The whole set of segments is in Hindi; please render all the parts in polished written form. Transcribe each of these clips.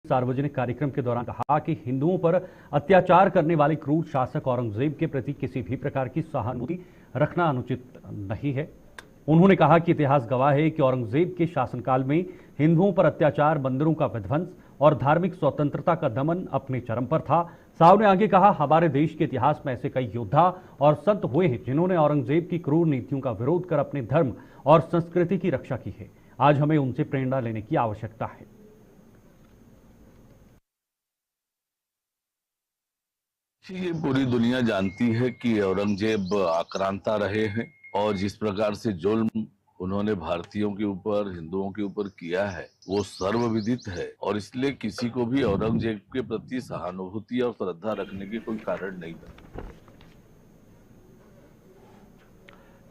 सार्वजनिक कार्यक्रम के दौरान कहा कि हिंदुओं पर अत्याचार करने वाले क्रूर शासक औरंगजेब के प्रति किसी भी प्रकार की सहानुभूति रखना अनुचित नहीं है। उन्होंने कहा कि इतिहास गवाह है कि औरंगजेब के शासनकाल में हिंदुओं पर अत्याचार, मंदिरों का विध्वंस और धार्मिक स्वतंत्रता का दमन अपने चरम पर था। साव ने आगे कहा, हमारे देश के इतिहास में ऐसे कई योद्धा और संत हुए हैं जिन्होंने औरंगजेब की क्रूर नीतियों का विरोध कर अपने धर्म और संस्कृति की रक्षा की है। आज हमें उनसे प्रेरणा लेने की आवश्यकता है। ये पूरी दुनिया जानती है कि औरंगजेब आक्रांता रहे हैं और जिस प्रकार से जुल्म उन्होंने भारतीयों के ऊपर, हिंदुओं के ऊपर किया है वो सर्वविदित है और इसलिए किसी को भी औरंगजेब के प्रति सहानुभूति और श्रद्धा रखने की कोई कारण नहीं है।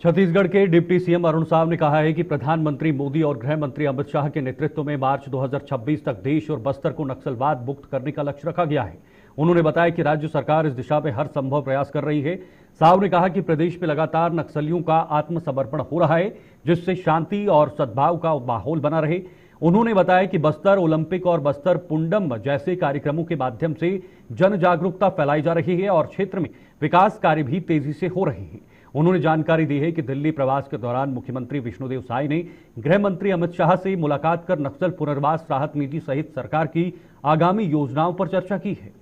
छत्तीसगढ़ के डिप्टी सीएम अरुण साव ने कहा है कि प्रधानमंत्री मोदी और गृह मंत्री अमित शाह के नेतृत्व में मार्च 2026 तक देश और बस्तर को नक्सलवाद मुक्त करने का लक्ष्य रखा गया है। उन्होंने बताया कि राज्य सरकार इस दिशा में हर संभव प्रयास कर रही है। साव ने कहा कि प्रदेश में लगातार नक्सलियों का आत्मसमर्पण हो रहा है, जिससे शांति और सद्भाव का माहौल बना रहे। उन्होंने बताया कि बस्तर ओलंपिक और बस्तर पुंडम जैसे कार्यक्रमों के माध्यम से जन जागरूकता फैलाई जा रही है और क्षेत्र में विकास कार्य भी तेजी से हो रहे हैं। उन्होंने जानकारी दी है कि दिल्ली प्रवास के दौरान मुख्यमंत्री विष्णुदेव साय ने गृह मंत्री अमित शाह से मुलाकात कर नक्सल पुनर्वास राहत नीति सहित सरकार की आगामी योजनाओं पर चर्चा की है।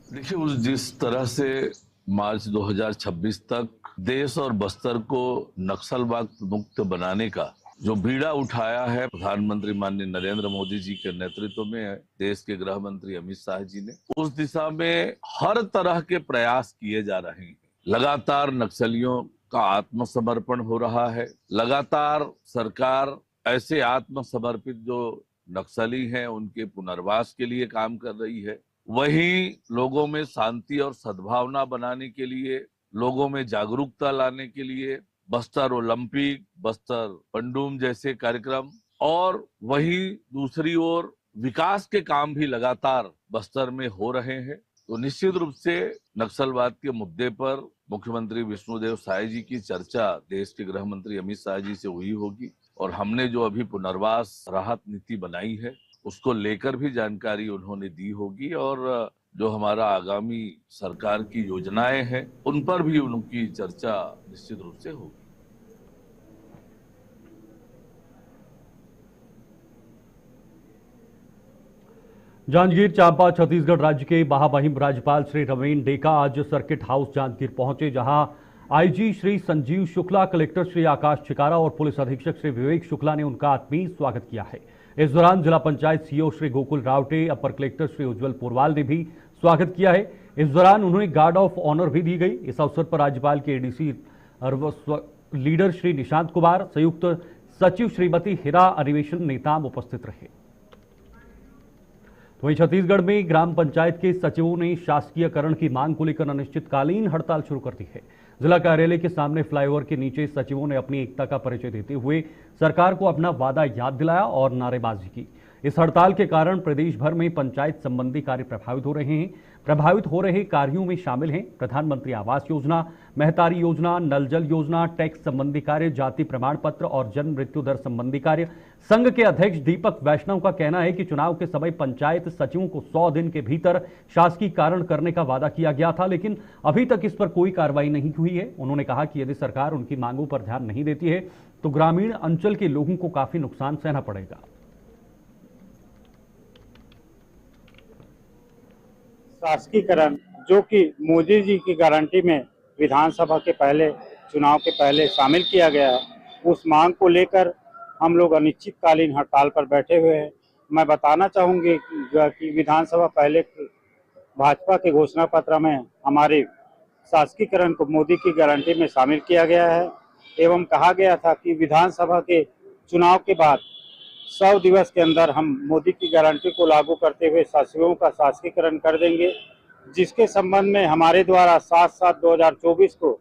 देखिए, जिस तरह से मार्च 2026 तक देश और बस्तर को नक्सलवाद मुक्त बनाने का जो बीड़ा उठाया है प्रधानमंत्री माननीय नरेंद्र मोदी जी के नेतृत्व में देश के गृह मंत्री अमित शाह जी ने, उस दिशा में हर तरह के प्रयास किए जा रहे हैं। लगातार नक्सलियों का आत्मसमर्पण हो रहा है। लगातार सरकार ऐसे आत्मसमर्पित जो नक्सली हैं उनके पुनर्वास के लिए काम कर रही है। वहीं लोगों में शांति और सद्भावना बनाने के लिए, लोगों में जागरूकता लाने के लिए बस्तर ओलंपिक, बस्तर पंडुम जैसे कार्यक्रम और वहीं दूसरी ओर विकास के काम भी लगातार बस्तर में हो रहे हैं। तो निश्चित रूप से नक्सलवाद के मुद्दे पर मुख्यमंत्री विष्णुदेव साय जी की चर्चा देश के गृह मंत्री अमित शाह जी से हुई होगी और हमने जो अभी पुनर्वास राहत नीति बनाई है उसको लेकर भी जानकारी उन्होंने दी होगी और जो हमारा आगामी सरकार की योजनाएं हैं उन पर भी उनकी चर्चा निश्चित रूप से होगी। जांजगीर चांपा छत्तीसगढ़ राज्य के महामहिम राज्यपाल श्री रवीन डेका आज सर्किट हाउस जांजगीर पहुंचे, जहां आईजी श्री संजीव शुक्ला, कलेक्टर श्री आकाश चिकारा और पुलिस अधीक्षक श्री विवेक शुक्ला ने उनका आत्मीय स्वागत किया है। इस दौरान जिला पंचायत सीईओ श्री गोकुल रावटे, अपर कलेक्टर श्री उज्जवल पोरवाल ने भी स्वागत किया है। इस दौरान उन्हें गार्ड ऑफ ऑनर भी दी गई। इस अवसर पर राज्यपाल के एडीसी लीडर श्री निशांत कुमार, संयुक्त सचिव श्रीमती हिरा अधिवेशन नेताम उपस्थित रहे। वहीं छत्तीसगढ़ में ग्राम पंचायत के सचिवों ने शासकीयकरण की मांग को लेकर अनिश्चितकालीन हड़ताल शुरू कर दी है। जिला कार्यालय के सामने फ्लाईओवर के नीचे सचिवों ने अपनी एकता का परिचय देते हुए सरकार को अपना वादा याद दिलाया और नारेबाजी की। इस हड़ताल के कारण प्रदेश भर में पंचायत संबंधी कार्य प्रभावित हो रहे हैं। प्रभावित हो रहे कार्यों में शामिल हैं प्रधानमंत्री आवास योजना, महतारी योजना, नल जल योजना, टैक्स संबंधी कार्य, जाति प्रमाण पत्र और जन्म मृत्यु दर संबंधी कार्य। संघ के अध्यक्ष दीपक वैष्णव का कहना है कि चुनाव के समय पंचायत सचिवों को 100 दिन के भीतर शासकीयकरण करने का वादा किया गया था, लेकिन अभी तक इस पर कोई कार्रवाई नहीं हुई है। उन्होंने कहा कि यदि सरकार उनकी मांगों पर ध्यान नहीं देती है तो ग्रामीण अंचल के लोगों को काफी नुकसान सहना पड़ेगा। शासकीयकरण जो कि मोदी जी की गारंटी में विधानसभा के पहले, चुनाव के पहले शामिल किया गया है, उस मांग को लेकर हम लोग अनिश्चितकालीन हड़ताल पर बैठे हुए हैं। मैं बताना चाहूँगी कि विधानसभा पहले भाजपा के घोषणा पत्र में हमारे शासकीयकरण को मोदी की गारंटी में शामिल किया गया है एवं कहा गया था कि विधानसभा के चुनाव के बाद 100 दिवस के अंदर हम मोदी की गारंटी को लागू करते हुए सचिवों का शासकीयकरण कर देंगे, जिसके संबंध में हमारे द्वारा 7/7/2024 को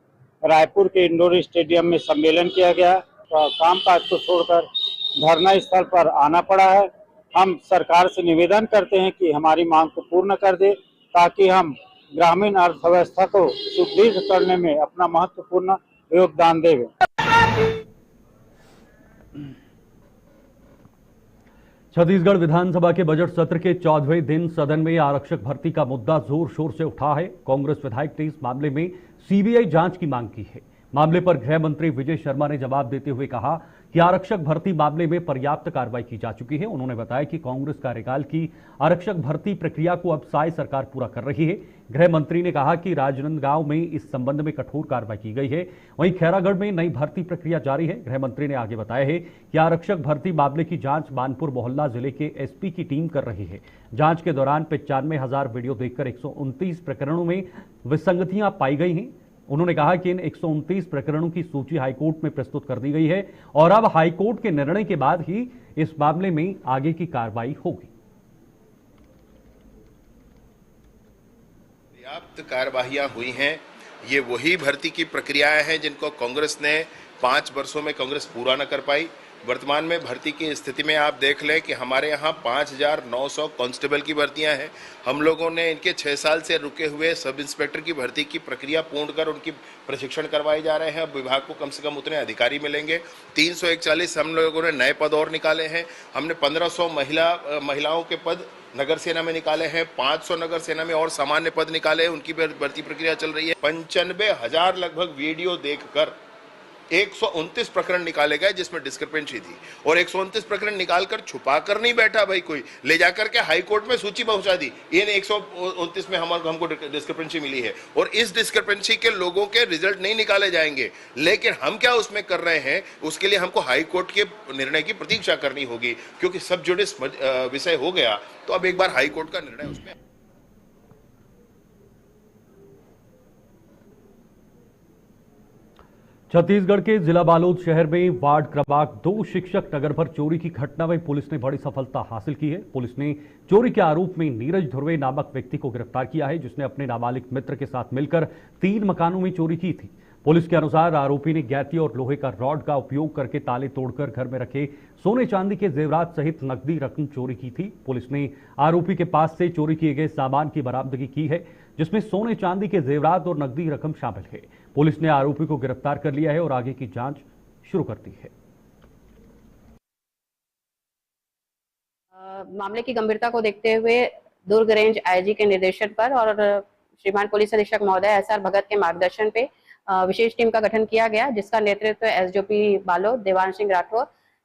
रायपुर के इंडोर स्टेडियम में सम्मेलन किया गया। तो कामकाज को छोड़कर धरना स्थल पर आना पड़ा है। हम सरकार से निवेदन करते हैं कि हमारी मांग को पूर्ण कर दे ताकि हम ग्रामीण अर्थव्यवस्था को सुदृढ़ करने में अपना महत्वपूर्ण योगदान दें। छत्तीसगढ़ विधानसभा के बजट सत्र के 14वें दिन सदन में आरक्षक भर्ती का मुद्दा जोर शोर से उठा है। कांग्रेस विधायक ने इस मामले में सीबीआई जांच की मांग की है। मामले पर गृह मंत्री विजय शर्मा ने जवाब देते हुए कहा कि आरक्षक भर्ती मामले में पर्याप्त कार्रवाई की जा चुकी है। उन्होंने बताया कि कांग्रेस कार्यकाल की आरक्षक भर्ती प्रक्रिया को अब साय सरकार पूरा कर रही है। गृह मंत्री ने कहा कि राजनांदगांव में इस संबंध में कठोर कार्रवाई की गई है, वहीं खैरागढ़ में नई भर्ती प्रक्रिया जारी है। गृह मंत्री ने आगे बताया है कि आरक्षक भर्ती मामले की जांच मानपुर मोहल्ला जिले के एसपी की टीम कर रही है। जांच के दौरान 95,000 वीडियो देखकर 129 प्रकरणों में विसंगतियां पाई गई हैं। उन्होंने कहा कि इन 129 प्रकरणों की सूची हाईकोर्ट में प्रस्तुत कर दी गई है और अब हाईकोर्ट के निर्णय के बाद ही इस मामले में आगे की कार्रवाई होगी। पर्याप्त कार्यवाहियां हुई हैं। ये वही भर्ती की प्रक्रियाएं हैं जिनको कांग्रेस ने 5 वर्षों में कांग्रेस पूरा न कर पाई। वर्तमान में भर्ती की स्थिति में आप देख लें कि हमारे यहाँ 5,900 कांस्टेबल की भर्तियां हैं। हम लोगों ने इनके 6 साल से रुके हुए सब इंस्पेक्टर की भर्ती की प्रक्रिया पूर्ण कर उनकी प्रशिक्षण करवाए जा रहे हैं। अब विभाग को कम से कम उतने अधिकारी मिलेंगे। 341 हम लोगों ने नए पद और निकाले हैं। हमने 1500 महिलाओं के पद नगर सेना में निकाले हैं। 500 नगर सेना में और सामान्य पद निकाले हैं। उनकी भर्ती प्रक्रिया चल रही है। 95,000 लगभग वीडियो देखकर 129 प्रकरण निकाले गए जिसमें डिस्क्रिपेंसी थी और 129 प्रकरण निकालकर छुपा कर नहीं बैठा भाई, कोई ले जाकर के हाई कोर्ट में सूची पहुंचा दी। इन 129 में हमको डिस्क्रिपेंसी मिली है और इस डिस्क्रिपेंसी के लोगों के रिजल्ट नहीं निकाले जाएंगे। लेकिन हम क्या उसमें कर रहे हैं, उसके लिए हमको हाई कोर्ट के निर्णय की प्रतीक्षा करनी होगी, क्योंकि सब जुडिस विषय हो गया तो अब एक बार हाई कोर्ट का निर्णय उसमें। छत्तीसगढ़ के जिला बालोद शहर में वार्ड क्रमांक 2 शिक्षक नगर पर चोरी की घटना में पुलिस ने बड़ी सफलता हासिल की है। पुलिस ने चोरी के आरोप में नीरज ध्रुवे नामक व्यक्ति को गिरफ्तार किया है, जिसने अपने नाबालिग मित्र के साथ मिलकर 3 मकानों में चोरी की थी। पुलिस के अनुसार आरोपी ने गैती और लोहे का रॉड का उपयोग करके ताले तोड़कर घर में रखे सोने चांदी के जेवरात सहित नकदी रकम चोरी की थी। पुलिस ने आरोपी के पास से चोरी किए गए सामान की बरामदगी की है, जिसमें सोने चांदी के जेवरात और नकदी रकम शामिल है। पुलिस ने आरोपी को गिरफ्तार कर लिया है और आगे की जांच शुरू कर दी है। मामले की गंभीरता को देखते हुए दुर्ग रेंज आईजी के निर्देशन पर और श्रीमान पुलिस अधीक्षक महोदय एसआर भगत के मार्गदर्शन पे विशेष टीम का गठन किया गया, जिसका नेतृत्व एसडीओपी बालोद देवांश सिंह राठौर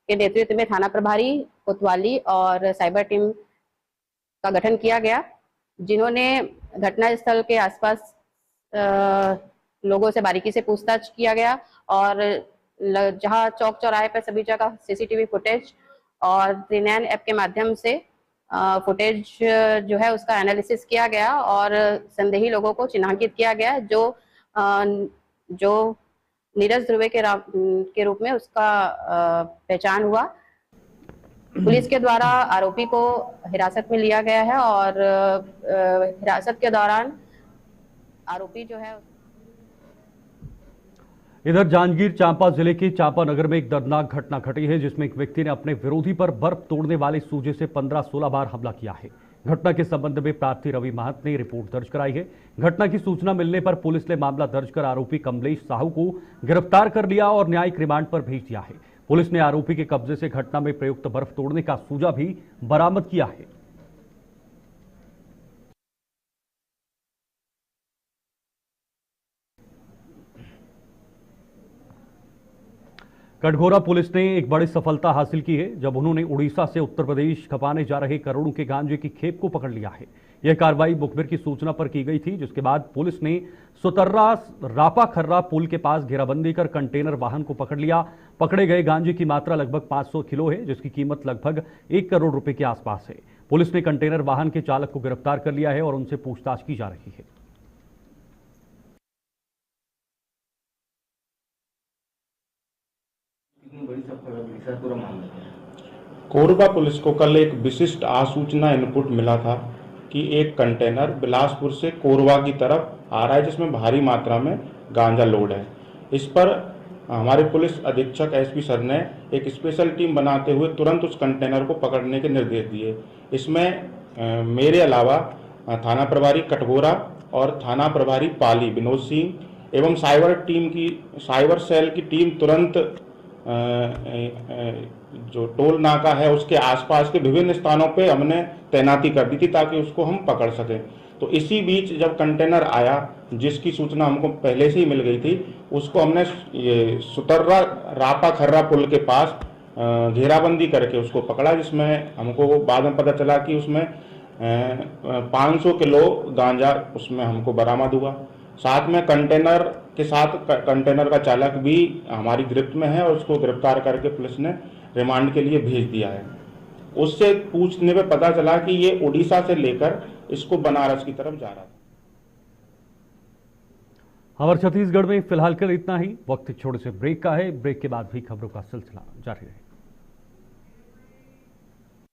के नेतृत्व में थाना प्रभारी कोतवाली और साइबर टीम का गठन किया गया, जिन्होंने घटनास्थल के आसपास लोगों से बारीकी से पूछताछ किया गया और जहां चौक चौराहे पर सभी जगह सीसीटीवी फुटेज और त्रिनयन ऐप के माध्यम से फुटेज जो है उसका एनालिसिस किया गया और संदेही लोगों को चिन्हांकित किया गया, जो नीरज ध्रुवे के रूप में उसका पहचान हुआ। पुलिस के द्वारा आरोपी को हिरासत में लिया गया है और हिरासत के दौरान आरोपी जो है। इधर जांजगीर चांपा जिले के चांपा नगर में एक दर्दनाक घटना घटी है, जिसमें एक व्यक्ति ने अपने विरोधी पर बर्फ तोड़ने वाले सूजे से 15-16 बार हमला किया है। घटना के संबंध में प्रार्थी रवि महत ने रिपोर्ट दर्ज कराई है। घटना की सूचना मिलने पर पुलिस ने मामला दर्ज कर आरोपी कमलेश साहू को गिरफ्तार कर लिया और न्यायिक रिमांड पर भेज दिया है। पुलिस ने आरोपी के कब्जे से घटना में प्रयुक्त बर्फ तोड़ने का सूजा भी बरामद किया है। कटघोरा पुलिस ने एक बड़ी सफलता हासिल की है, जब उन्होंने उड़ीसा से उत्तर प्रदेश खपाने जा रहे करोड़ों के गांजे की खेप को पकड़ लिया है। यह कार्रवाई मुखबिर की सूचना पर की गई थी, जिसके बाद पुलिस ने सुतर्रा रापा खर्रा पुल के पास घेराबंदी कर कंटेनर वाहन को पकड़ लिया। पकड़े गए गांजे की मात्रा लगभग 500 किलो है, जिसकी कीमत लगभग 1 करोड़ रुपए के आसपास है। पुलिस ने कंटेनर वाहन के चालक को गिरफ्तार कर लिया है और उनसे पूछताछ की जा रही है। कोरबा पुलिस को कल एक विशिष्ट आसूचना इनपुट मिला था कि एक कंटेनर बिलासपुर से कोरबा की तरफ आ रहा है, जिसमें भारी मात्रा में गांजा लोड है। इस पर हमारे पुलिस अधीक्षक एसपी सर ने एक स्पेशल टीम बनाते हुए तुरंत उस कंटेनर को पकड़ने के निर्देश दिए। इसमें मेरे अलावा थाना प्रभारी कटघोरा और थाना प्रभारी पाली विनोद सिंह एवं साइबर सेल की टीम तुरंत जो टोल नाका है उसके आसपास के विभिन्न स्थानों पे हमने तैनाती कर दी थी ताकि उसको हम पकड़ सकें। तो इसी बीच जब कंटेनर आया, जिसकी सूचना हमको पहले से ही मिल गई थी, उसको हमने ये सुतर्रा रापा खर्रा पुल के पास घेराबंदी करके उसको पकड़ा, जिसमें हमको बाद में पता चला कि उसमें 500 किलो गांजा उसमें हमको बरामद हुआ। साथ में कंटेनर के साथ कंटेनर का चालक भी हमारी गिरफ्त में है और उसको गिरफ्तार करके पुलिस ने रिमांड के लिए भेज दिया है। उससे पूछने पे पता चला कि ये उड़ीसा से लेकर इसको बनारस की तरफ जा रहा था। हमारे छत्तीसगढ़ में फिलहाल के लिए इतना ही। वक्त छोटे से ब्रेक का है। ब्रेक के बाद भी खबरों का सिलसिला जारी रहेगा।